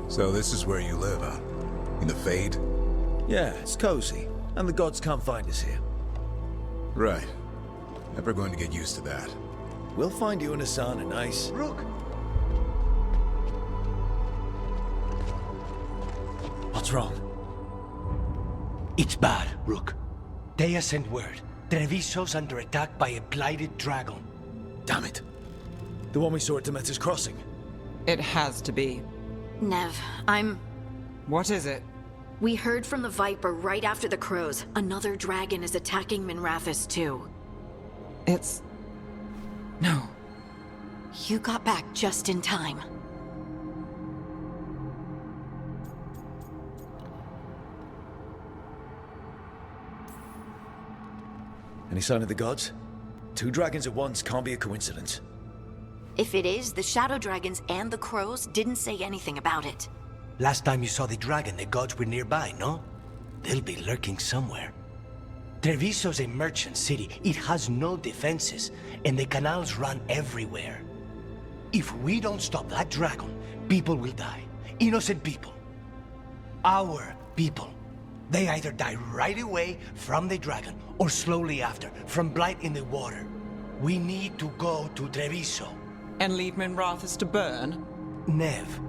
So this is where you live, huh? In the Fade? Yeah, it's cozy. And the gods can't find us here. Right. Never going to get used to that. We'll find you and Hassan a nice... Rook! What's wrong? It's bad, Rook. Dea sent word. Treviso's under attack by a blighted dragon. Damn it. The one we saw at Demeter's Crossing. It has to be. Nev, What is it? We heard from the Viper right after the crows. Another dragon is attacking Minrathous too. It's... No. You got back just in time. Any sign of the gods? 2 dragons at once can't be a coincidence. If it is, the Shadow Dragons and the crows didn't say anything about it. Last time you saw the dragon, the gods were nearby, no? They'll be lurking somewhere. Treviso's a merchant city. It has no defenses, and the canals run everywhere. If we don't stop that dragon, people will die. Innocent people. Our people. They either die right away from the dragon, or slowly after, from blight in the water. We need to go to Treviso. And leave Minrathous to burn? Nev.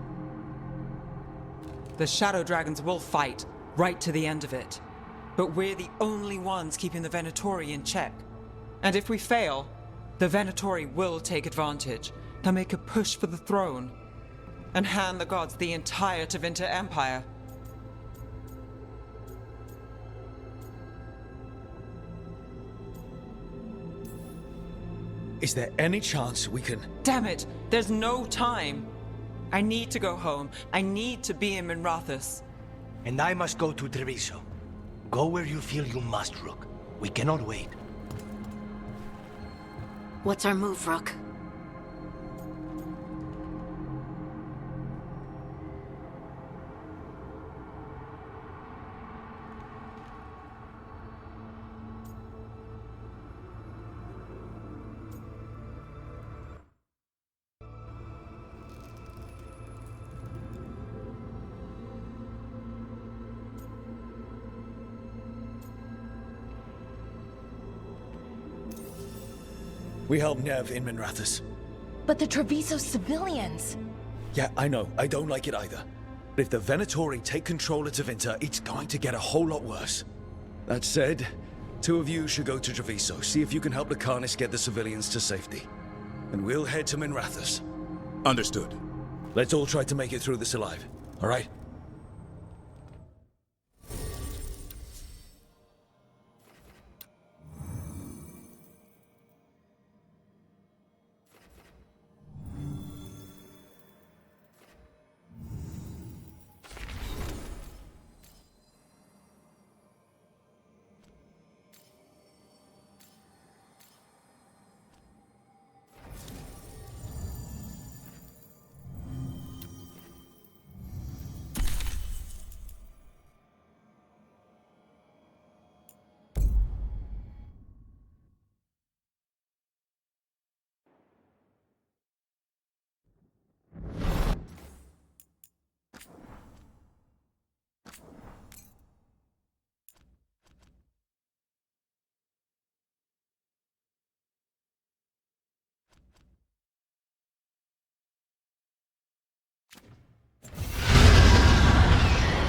The Shadow Dragons will fight, right to the end of it. But we're the only ones keeping the Venatori in check. And if we fail, the Venatori will take advantage. They'll make a push for the throne. And hand the gods the entire Tevinter Empire. Is there any chance we can... Damn it! There's no time! I need to go home. I need to be in Minrathous. And I must go to Treviso. Go where you feel you must, Rook. We cannot wait. What's our move, Rook? We help Nev in Minrathous. But the Treviso civilians... Yeah, I know. I don't like it either. But if the Venatori take control of Tevinter, it's going to get a whole lot worse. That said, 2 of you should go to Treviso, see if you can help the Carnis get the civilians to safety. And we'll head to Minrathous. Understood. Let's all try to make it through this alive, all right?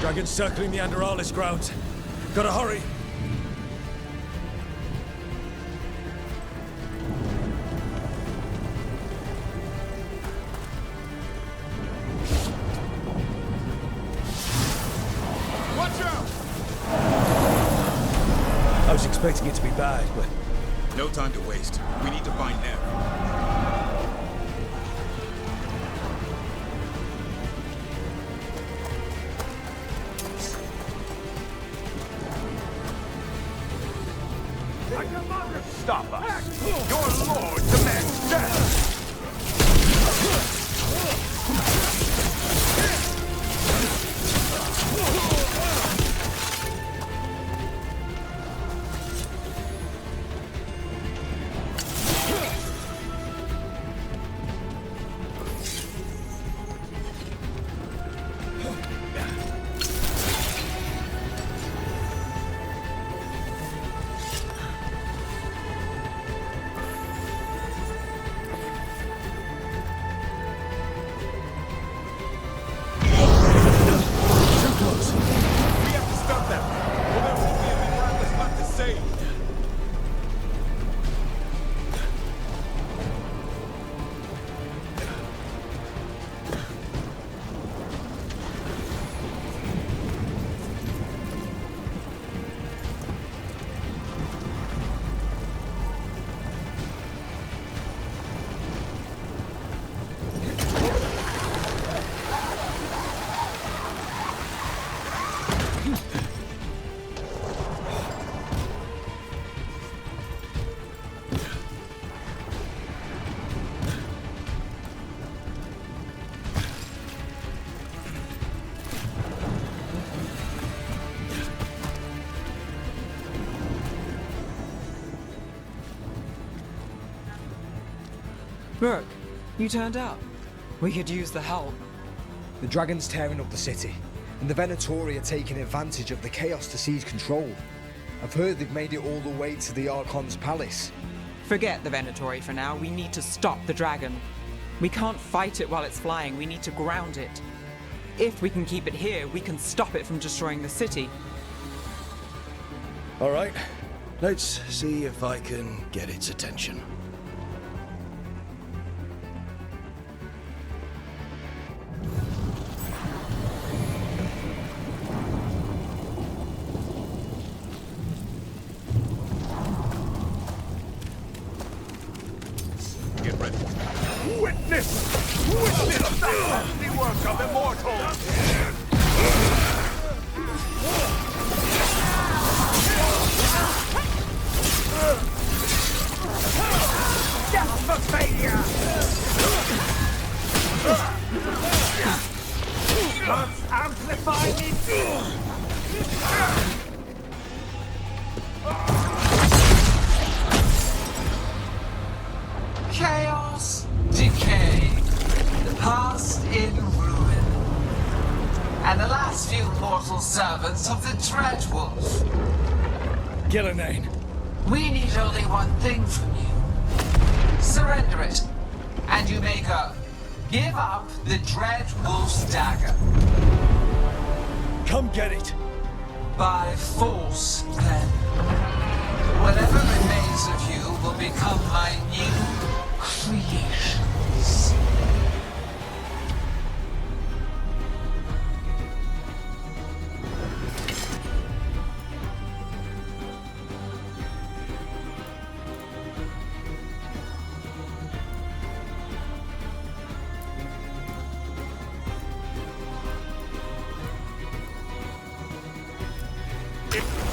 Dragons circling the AORUS grounds. Gotta hurry! Watch out! I was expecting it to be bad, but... No time to waste. We need to find Nev. Stop us! Your lord demands death! Look, you turned up. We could use the help. The Dragon's tearing up the city, and the Venatori are taking advantage of the chaos to seize control. I've heard they've made it all the way to the Archon's palace. Forget the Venatori for now. We need to stop the dragon. We can't fight it while it's flying. We need to ground it. If we can keep it here, we can stop it from destroying the city. All right, let's see if I can get its attention. Get ready. Witness the handiwork of immortals! Death for failure! Let's amplify me! Chaos, decay, the past in ruin, and the last few mortal servants of the Dreadwolf. Gillenane. We need only one thing from you. Surrender it, and you may go. Give up the Dreadwolf's dagger. Come get it. By force, then. Whatever remains of you will become my new creations.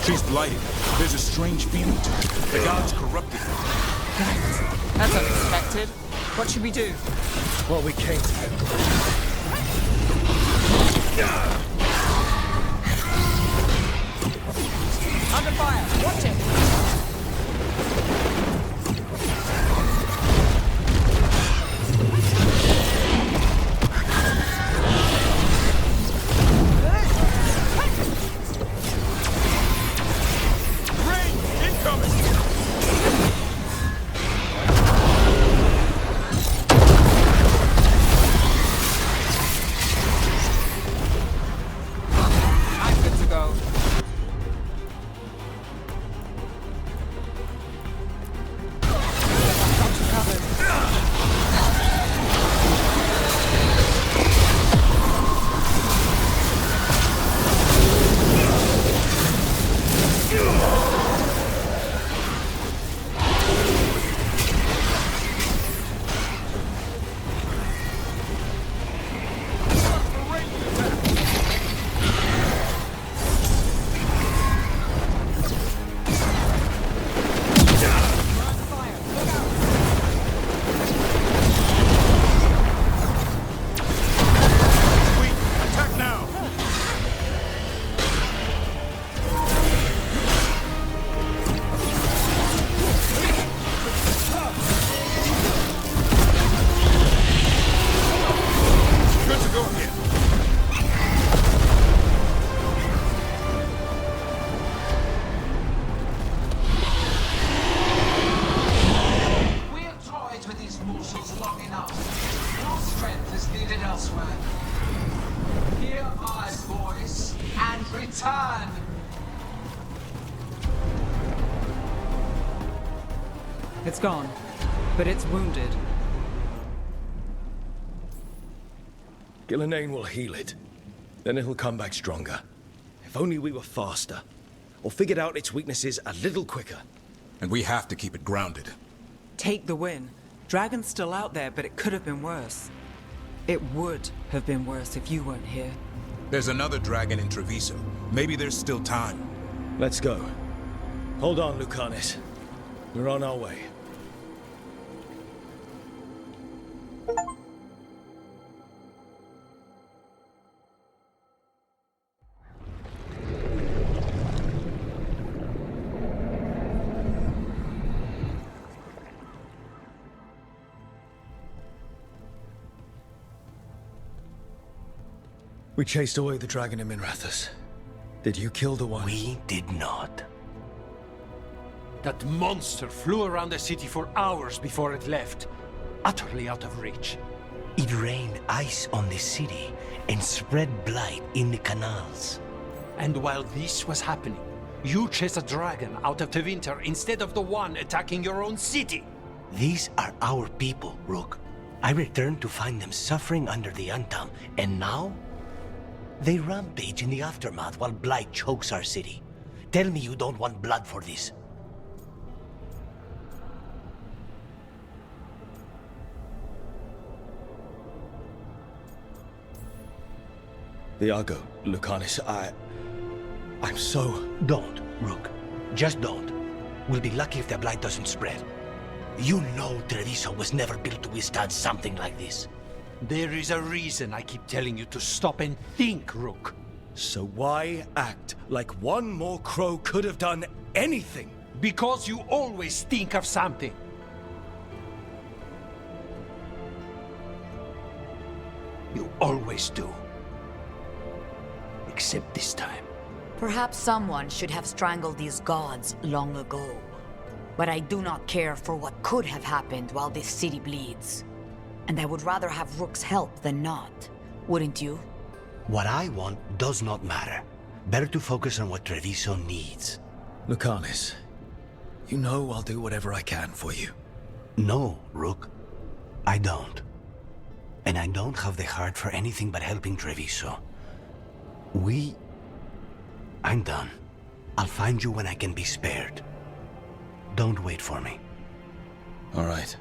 She's blighted. There's a strange feeling to her. The gods corrupted her. That's unexpected. What should we do? What we came to do. Under fire! Watch it! It's gone, but it's wounded. Gillenane will heal it. Then it'll come back stronger. If only we were faster. Or figured out its weaknesses a little quicker. And we have to keep it grounded. Take the win. Dragon's still out there, but it could have been worse. It would have been worse if you weren't here. There's another dragon in Treviso. Maybe there's still time. Let's go. Hold on, Lucanis. We're on our way. We chased away the dragon in Minrathous. Did you kill the one? We did not. That monster flew around the city for hours before it left, utterly out of reach. It rained ice on the city and spread blight in the canals. And while this was happening, you chased a dragon out of Tevinter instead of the one attacking your own city. These are our people, Rook. I returned to find them suffering under the Untown, and now? They rampage in the aftermath while blight chokes our city. Tell me you don't want blood for this. Viago, Lucanis, I'm so... Don't, Rook. Just don't. We'll be lucky if the blight doesn't spread. You know Treviso was never built to withstand something like this. There is a reason I keep telling you to stop and think, Rook. So why act like one more crow could have done anything? Because you always think of something. You always do. Except this time. Perhaps someone should have strangled these gods long ago. But I do not care for what could have happened while this city bleeds. And I would rather have Rook's help than not. Wouldn't you? What I want does not matter. Better to focus on what Treviso needs. Lucanis, you know I'll do whatever I can for you. No, Rook. I don't. And I don't have the heart for anything but helping Treviso. I'm done. I'll find you when I can be spared. Don't wait for me. All right.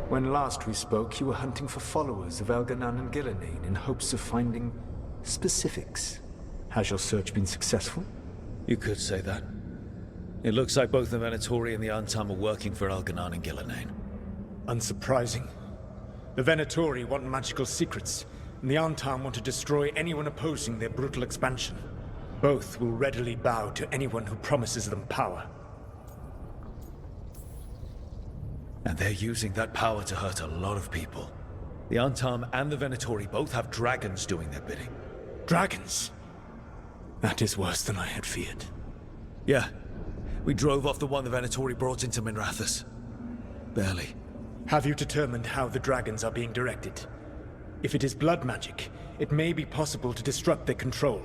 When last we spoke, you were hunting for followers of Elganan and Gillenane in hopes of finding specifics. Has your search been successful? You could say that. It looks like both the Venatori and the Antam are working for Elganan and Gillenane. Unsurprising. The Venatori want magical secrets, and the Antam want to destroy anyone opposing their brutal expansion. Both will readily bow to anyone who promises them power. And they're using that power to hurt a lot of people. The Antam and the Venatori both have dragons doing their bidding. Dragons? That is worse than I had feared. Yeah. We drove off the one the Venatori brought into Minrathous. Barely. Have you determined how the dragons are being directed? If it is blood magic, it may be possible to disrupt their control.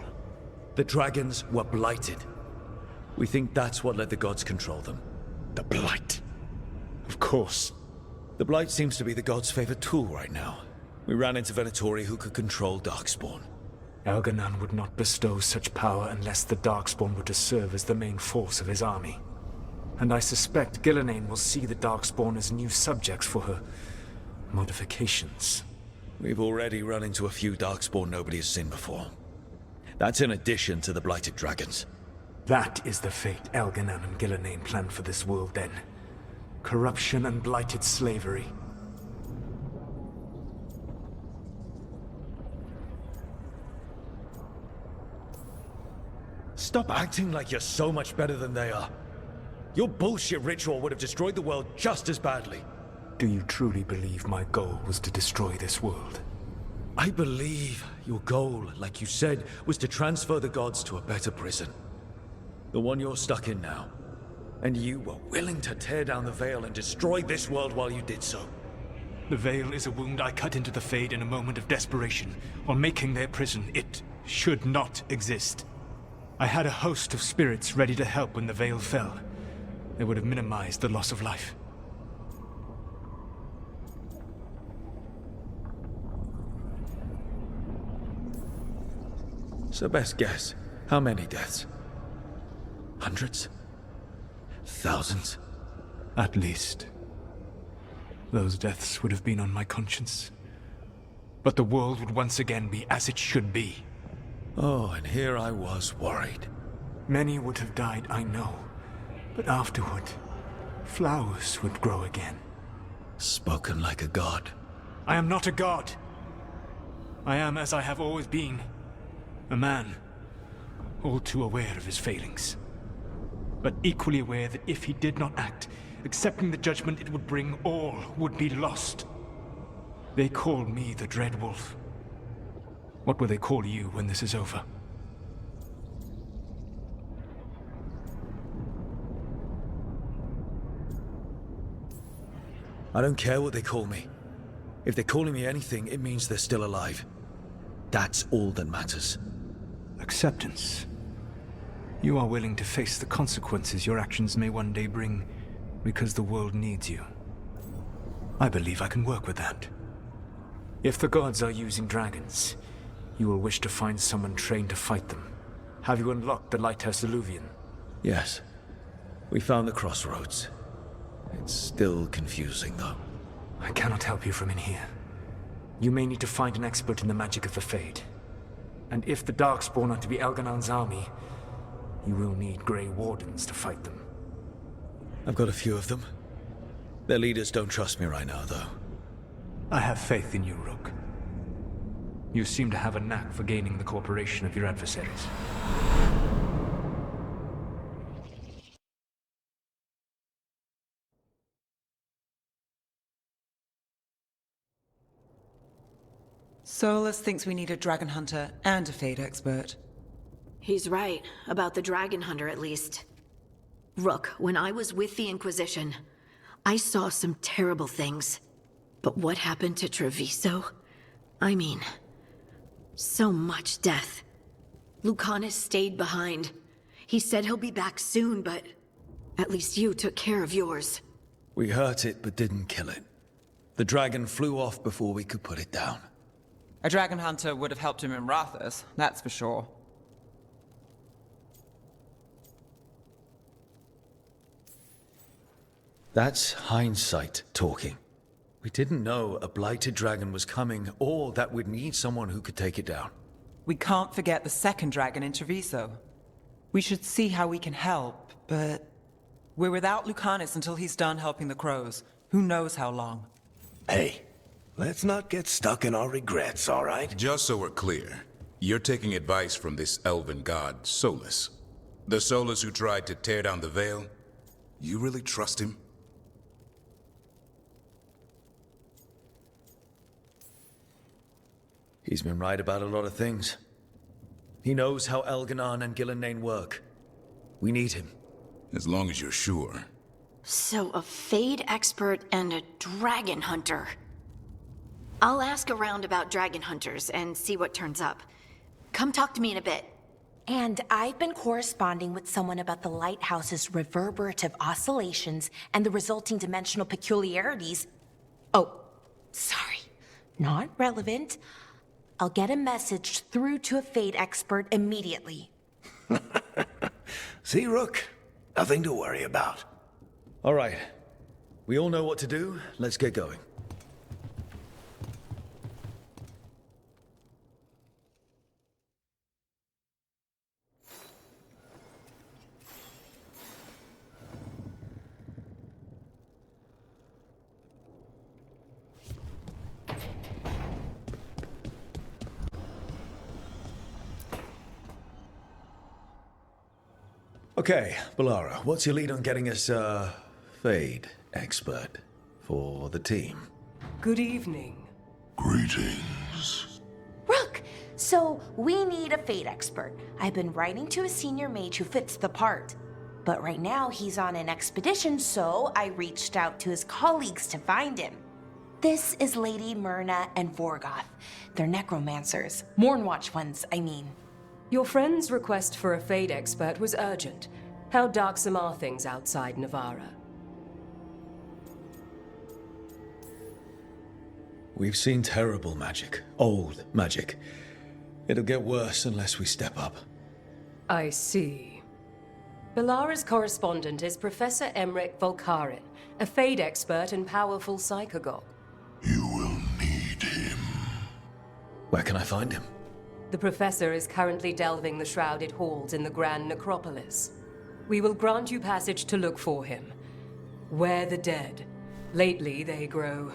The dragons were blighted. We think that's what let the gods control them. The blight. Of course. The blight seems to be the gods' favorite tool right now. We ran into Venatori who could control Darkspawn. Elganan would not bestow such power unless the Darkspawn were to serve as the main force of his army. And I suspect Gillenane will see the Darkspawn as new subjects for her modifications. We've already run into a few Darkspawn nobody has seen before. That's in addition to the blighted dragons. That is the fate Elganan and Gillenane planned for this world then. Corruption and blighted slavery. Stop Stop acting like you're so much better than they are. Your bullshit ritual would have destroyed the world just as badly. Do you truly believe my goal was to destroy this world? I believe your goal, like you said, was to transfer the gods to a better prison. The one you're stuck in now. And you were willing to tear down the veil and destroy this world while you did so. The veil is a wound I cut into the Fade in a moment of desperation, while making their prison. It should not exist. I had a host of spirits ready to help when the veil fell. They would have minimized the loss of life. So best guess, how many deaths? Hundreds? Thousands? At least. Those deaths would have been on my conscience. But the world would once again be as it should be. Oh, and here I was worried. Many would have died, I know. But afterward, flowers would grow again. Spoken like a god. I am not a god. I am as I have always been. A man, all too aware of his failings. But equally aware that if he did not act, accepting the judgment it would bring, all would be lost. They call me the Dread Wolf. What will they call you when this is over? I don't care what they call me. If they're calling me anything, it means they're still alive. That's all that matters. Acceptance. You are willing to face the consequences your actions may one day bring because the world needs you. I believe I can work with that. If the gods are using dragons, you will wish to find someone trained to fight them. Have you unlocked the Lighthouse Illuvian? Yes. We found the crossroads. It's still confusing, though. I cannot help you from in here. You may need to find an expert in the magic of the Fade. And if the Darkspawn are to be Elganon's army, you will need Grey Wardens to fight them. I've got a few of them. Their leaders don't trust me right now, though. I have faith in you, Rook. You seem to have a knack for gaining the cooperation of your adversaries. Solus thinks we need a dragon hunter and a Fade expert. He's right, about the dragon hunter at least. Rook, when I was with the Inquisition, I saw some terrible things. But what happened to Treviso? I mean, so much death. Lucanus stayed behind. He said he'll be back soon, but at least you took care of yours. We hurt it, but didn't kill it. The dragon flew off before we could put it down. A dragon hunter would have helped him in Rathus, that's for sure. That's hindsight talking. We didn't know a blighted dragon was coming, or that we'd need someone who could take it down. We can't forget the second dragon in Treviso. We should see how we can help, but we're without Lucanus until he's done helping the crows. Who knows how long? Hey, let's not get stuck in our regrets, all right? Just so we're clear, you're taking advice from this elven god, Solus. The Solus who tried to tear down the veil? You really trust him? He's been right about a lot of things. He knows how Elganon and Gillenane work. We need him. As long as you're sure. So a Fade expert and a dragon hunter. I'll ask around about dragon hunters and see what turns up. Come talk to me in a bit. And I've been corresponding with someone about the lighthouse's reverberative oscillations and the resulting dimensional peculiarities. Oh, sorry. Not relevant. I'll get a message through to a Fade expert immediately. See, Rook? Nothing to worry about. All right. We all know what to do. Let's get going. Okay, Balara, what's your lead on getting us a Fade expert for the team? Good evening. Greetings. Rook! So, we need a Fate expert. I've been writing to a senior mage who fits the part. But right now, he's on an expedition, so I reached out to his colleagues to find him. This is Lady Myrna and Vorgoth. They're necromancers. Mournwatch ones, I mean. Your friend's request for a Fade expert was urgent. How darksome are things outside Navara? We've seen terrible magic. Old magic. It'll get worse unless we step up. I see. Balara's correspondent is Professor Emmerich Volkarin, a Fade expert and powerful psychogog. You will need him. Where can I find him? The Professor is currently delving the shrouded halls in the Grand Necropolis. We will grant you passage to look for him. Where the dead. Lately, they grow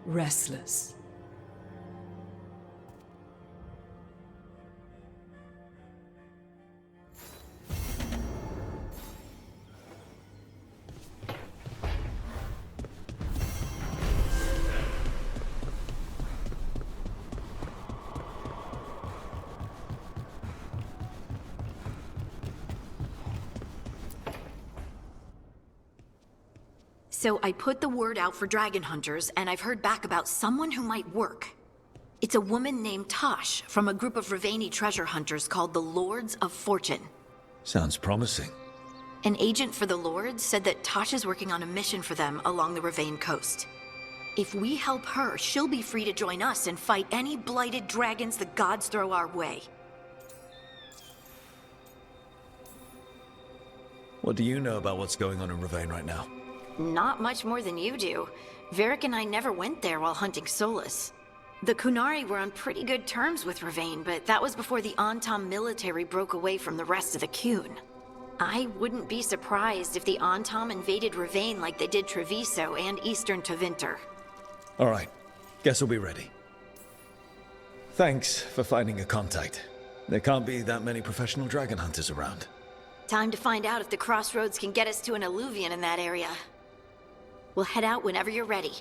restless. So I put the word out for dragon hunters, and I've heard back about someone who might work. It's a woman named Tosh from a group of Ravani treasure hunters called the Lords of Fortune. Sounds promising. An agent for the Lords said that Tosh is working on a mission for them along the Ravane coast. If we help her, she'll be free to join us and fight any blighted dragons the gods throw our way. What do you know about what's going on in Ravane right now? Not much more than you do. Varric and I never went there while hunting Solus. The Kunari were on pretty good terms with Ravane, but that was before the Antam military broke away from the rest of the Kun. I wouldn't be surprised if the Antam invaded Ravane like they did Treviso and Eastern Tevinter. All right, guess we'll be ready. Thanks for finding a contact. There can't be that many professional dragon hunters around. Time to find out if the crossroads can get us to an alluvion in that area. We'll head out whenever you're ready.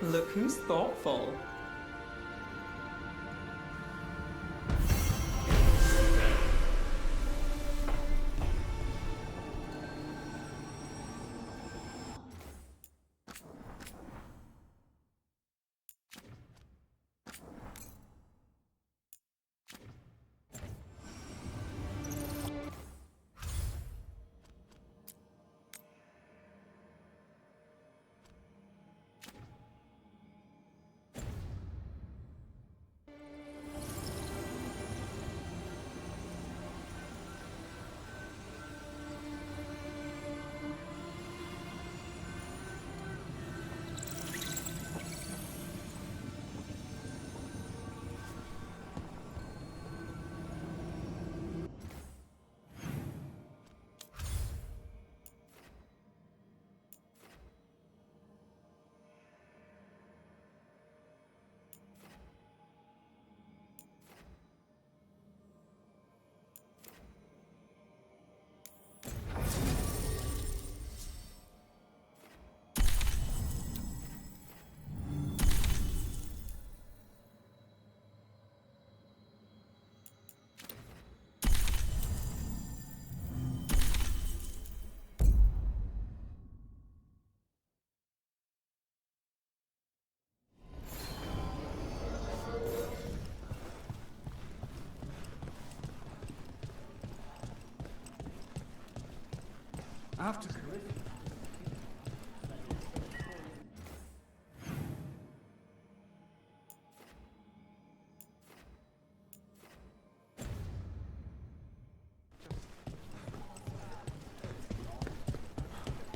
Look who's thoughtful. After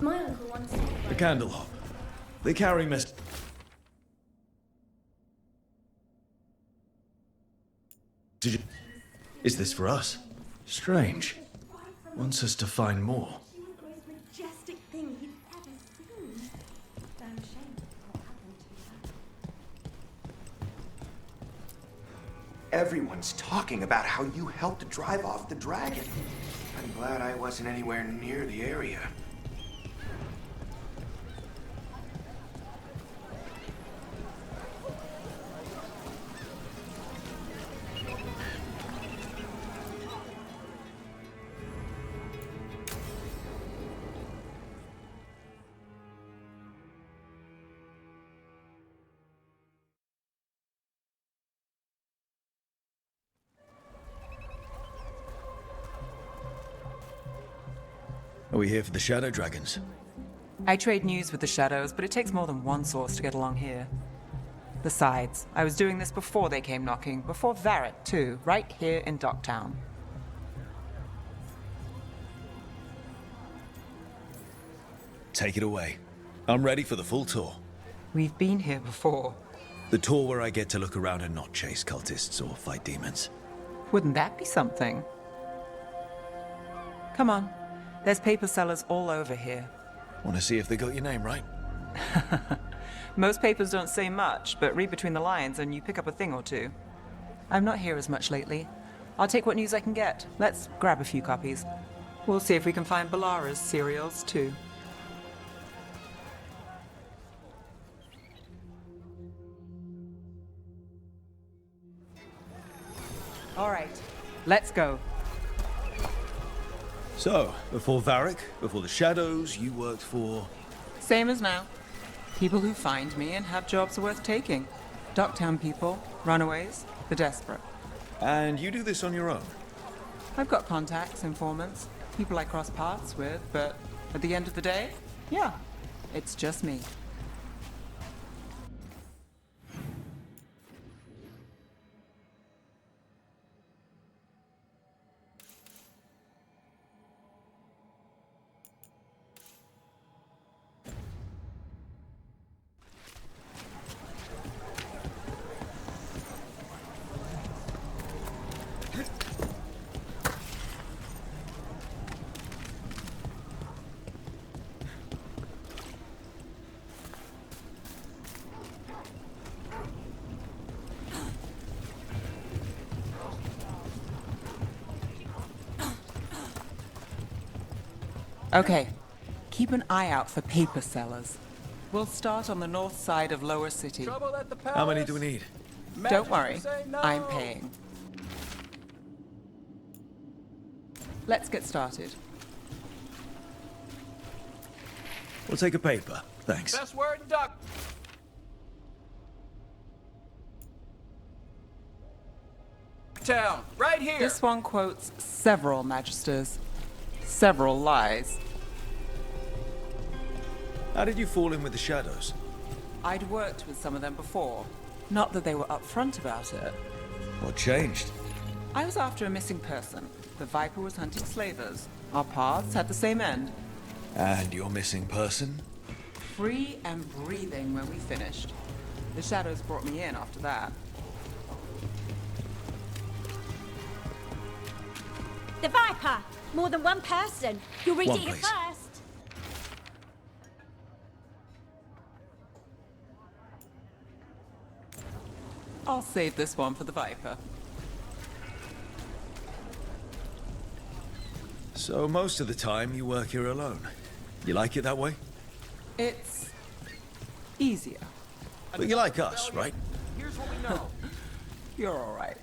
My uncle wants to... The Candlehop. They carry mess... Is this for us? Strange. Wants us to find more. She was the most majestic thing you've ever seen. Damn shame what happened to her. Everyone's talking about how you helped drive off the dragon. I'm glad I wasn't anywhere near the area. Are we here for the Shadow Dragons? I trade news with the Shadows, but it takes more than one source to get along here. Besides, I was doing this before they came knocking, before Varrett, too, right here in Docktown. Take it away. I'm ready for the full tour. We've been here before. The tour where I get to look around and not chase cultists or fight demons. Wouldn't that be something? Come on. There's paper sellers all over here. Want to see if they got your name right? Most papers don't say much, but read between the lines and you pick up a thing or two. I'm not here as much lately. I'll take what news I can get. Let's grab a few copies. We'll see if we can find Balara's cereals, too. All right, let's go. So, before Varric, before the Shadows, you worked for... Same as now. People who find me and have jobs worth taking. Docktown people, runaways, the desperate. And you do this on your own? I've got contacts, informants, people I cross paths with, but at the end of the day, yeah, it's just me. Okay, keep an eye out for paper sellers. We'll start on the north side of Lower City. How many do we need? Don't worry, I'm paying. Let's get started. We'll take a paper, thanks. Best word, duck. Town, right here. This one quotes several magisters, several lies. How did you fall in with the Shadows? I'd worked with some of them before. Not that they were upfront about it. What changed? I was after a missing person. The Viper was hunting slavers. Our paths had the same end. And your missing person? Free and breathing when we finished. The Shadows brought me in after that. The Viper! More than one person. You'll read One, it here please. first. I'll save this one for the Viper. So most of the time you work here alone. You like it that way? It's easier. But you like us, right? Here's what we know. You're all right.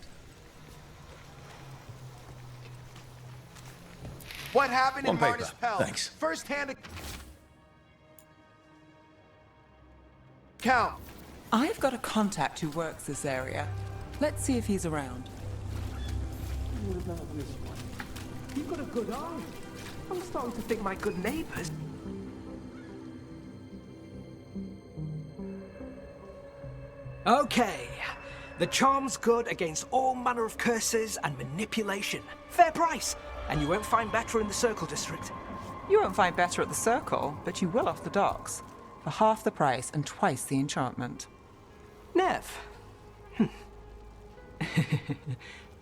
What happened One in paper, Martis Pell? thanks. First-hand account. I've got a contact who works this area. Let's see if he's around. You've got a good eye. I'm starting to think my good neighbors. Okay. The charm's good against all manner of curses and manipulation. Fair price. And you won't find better in the Circle District. You won't find better at the Circle, but you will off the docks. For half the price and twice the enchantment. Nev.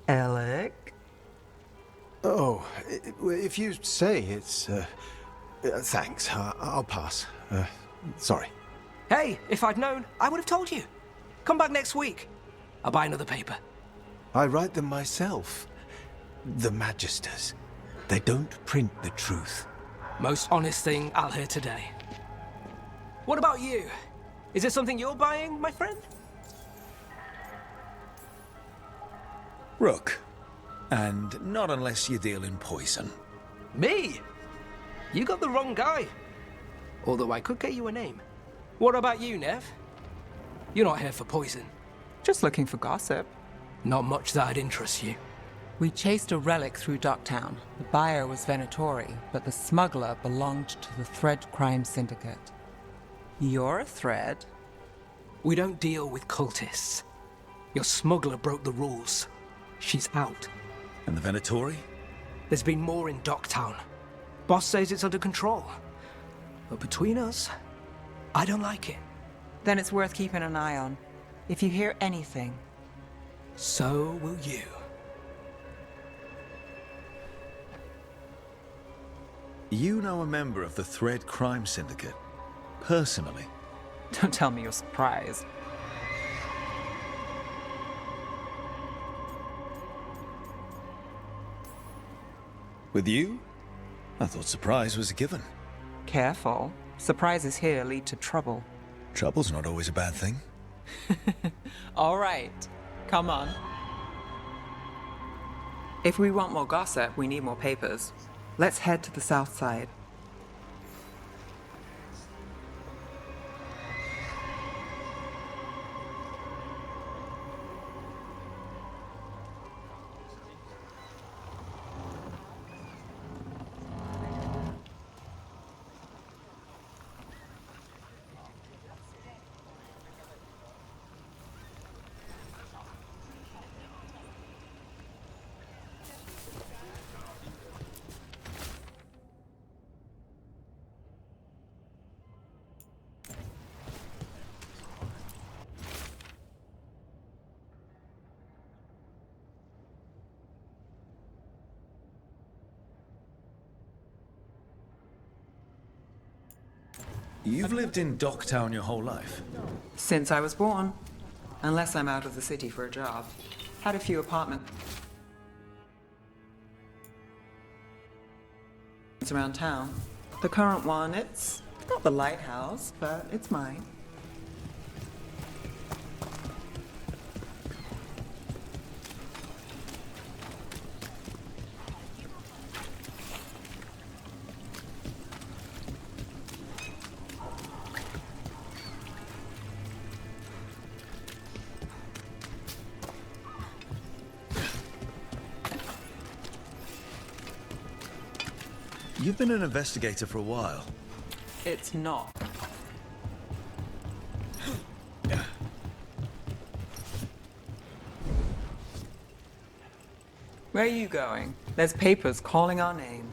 Alec? Oh, if you say it's... thanks. I'll pass. Sorry. Hey, if I'd known, I would have told you. Come back next week. I'll buy another paper. I write them myself. The Magisters. They don't print the truth. Most honest thing I'll hear today. What about you? Is it something you're buying, my friend? Rook. And not unless you deal in poison. Me? You got the wrong guy. Although I could get you a name. What about you, Nev? You're not here for poison. Just looking for gossip. Not much that'd interest you. We chased a relic through Docktown. The buyer was Venatori, but the smuggler belonged to the Thread Crime Syndicate. You're a Thread? We don't deal with cultists. Your smuggler broke the rules. She's out. And the Venatori? There's been more in Docktown. Boss says it's under control. But between us, I don't like it. Then it's worth keeping an eye on. If you hear anything. So will you. You know a member of the Thread Crime Syndicate? Personally? Don't tell me you're surprised. With you? I thought surprise was a given. Careful. Surprises here lead to trouble. Trouble's not always a bad thing. All right. Come on. If we want more gossip, we need more papers. Let's head to the south side. You've lived in Docktown your whole life? Since I was born. Unless I'm out of the city for a job. Had a few apartments around town. The current one, it's not the lighthouse, but it's mine. You've been an investigator for a while. It's not. Where are you going? There's papers calling our name.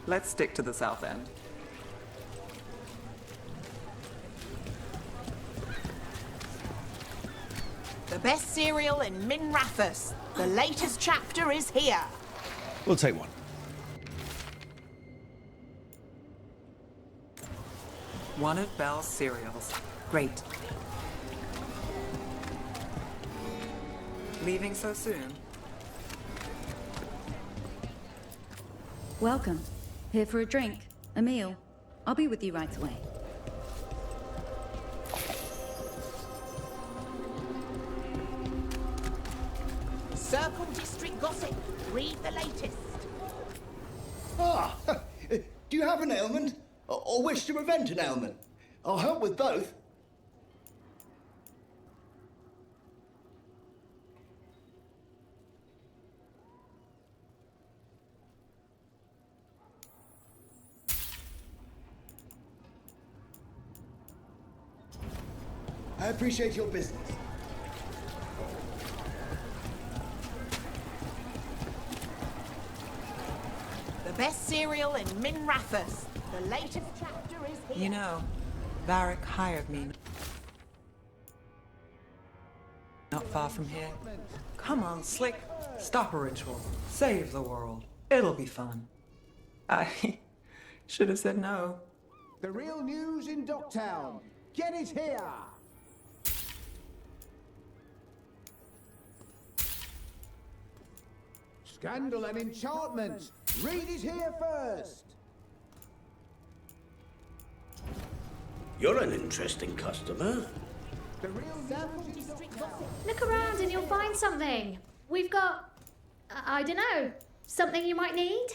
Let's stick to the south end. The best cereal in Minrathous. The latest chapter is here. We'll take one. One of Belle's cereals. Great. Leaving so soon? Welcome. Here for a drink, a meal. I'll be with you right away. Circle District Gossip. Read the latest. Ah! Do you have an ailment? Or wish to prevent an ailment? I'll help with both. I appreciate your business. The best cereal in Minrathous. The latest chapter is here. You know, Varric hired me. Not far from here. Come on, Slick. Stop a ritual. Save the world. It'll be fun. I should have said no. The real news in Docktown. Get it here! Scandal and enchantment. Read it here first. You're an interesting customer. The real news in Docktown. Look around and you'll find something. We've got, I don't know, something you might need?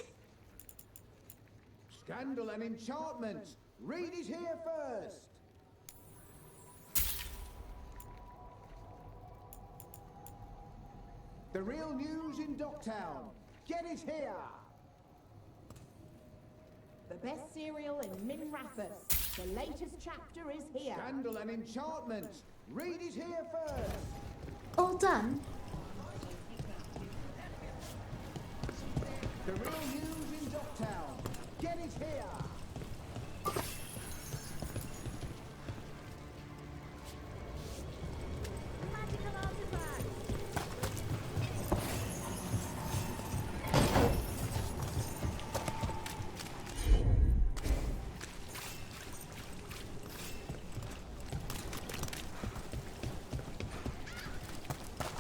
Scandal and enchantment. Read it here first. The real news in Docktown. Get it here. The best cereal in Min Rathus. The latest chapter is here. Scandal and enchantment. Read it here first. All done? The real news in Docktown. Get it here. Magical artifacts.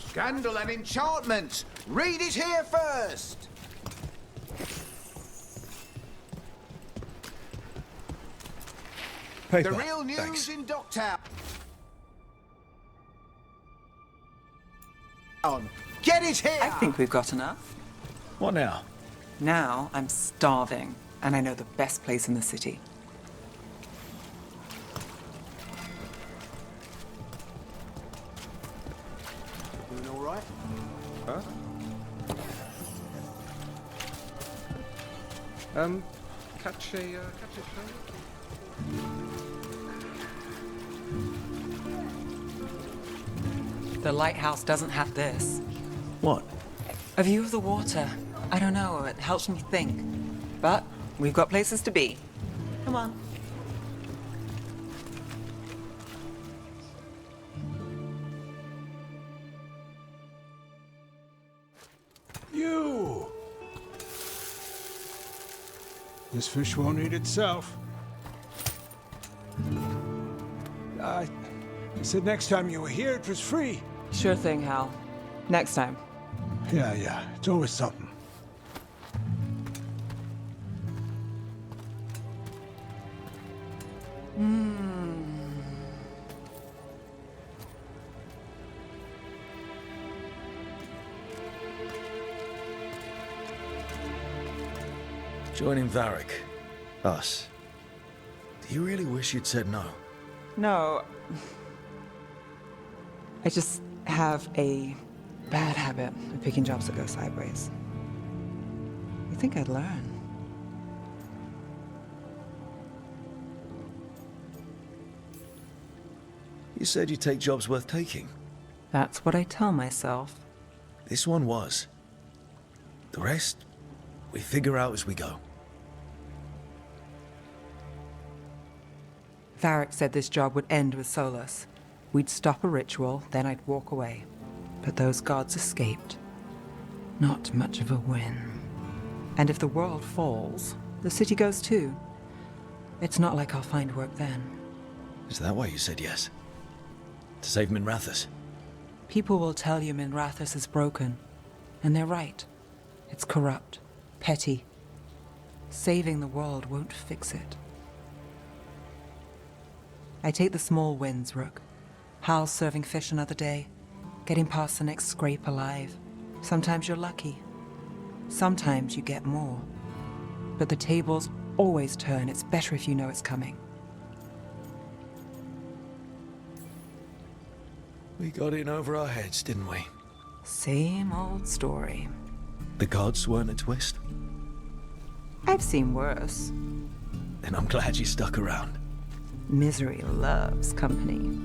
Scandal and enchantment. Read it here first. Paper. The real news Thanks. in Docktown. Get it here! I think we've got enough. What now? Now I'm starving, and I know the best place in the city. Doing all right? Huh? Catch a show? The lighthouse doesn't have this. What? A view of the water. I don't know, it helps me think. But we've got places to be. Come on. You! This fish won't eat itself. I said next time you were here, it was free. Sure thing, Hal. Next time. Yeah, it's always something. Joining Varric. Us. Do you really wish you'd said no? No. I just have a bad habit of picking jobs that go sideways. You think I'd learn? You said you'd take jobs worth taking. That's what I tell myself. This one was. The rest, we figure out as we go. Varric said this job would end with Solus. We'd stop a ritual, then I'd walk away. But those gods escaped. Not much of a win. And if the world falls, the city goes too. It's not like I'll find work then. Is that why you said yes? To save Min Rathus? People will tell you Min Rathus is broken. And they're right. It's corrupt, petty. Saving the world won't fix it. I take the small wins, Rook. Hal serving fish another day, getting past the next scrape alive. Sometimes you're lucky. Sometimes you get more. But the tables always turn. It's better if you know it's coming. We got in over our heads, didn't we? Same old story. The gods weren't a twist? I've seen worse. Then I'm glad you stuck around. Misery loves company.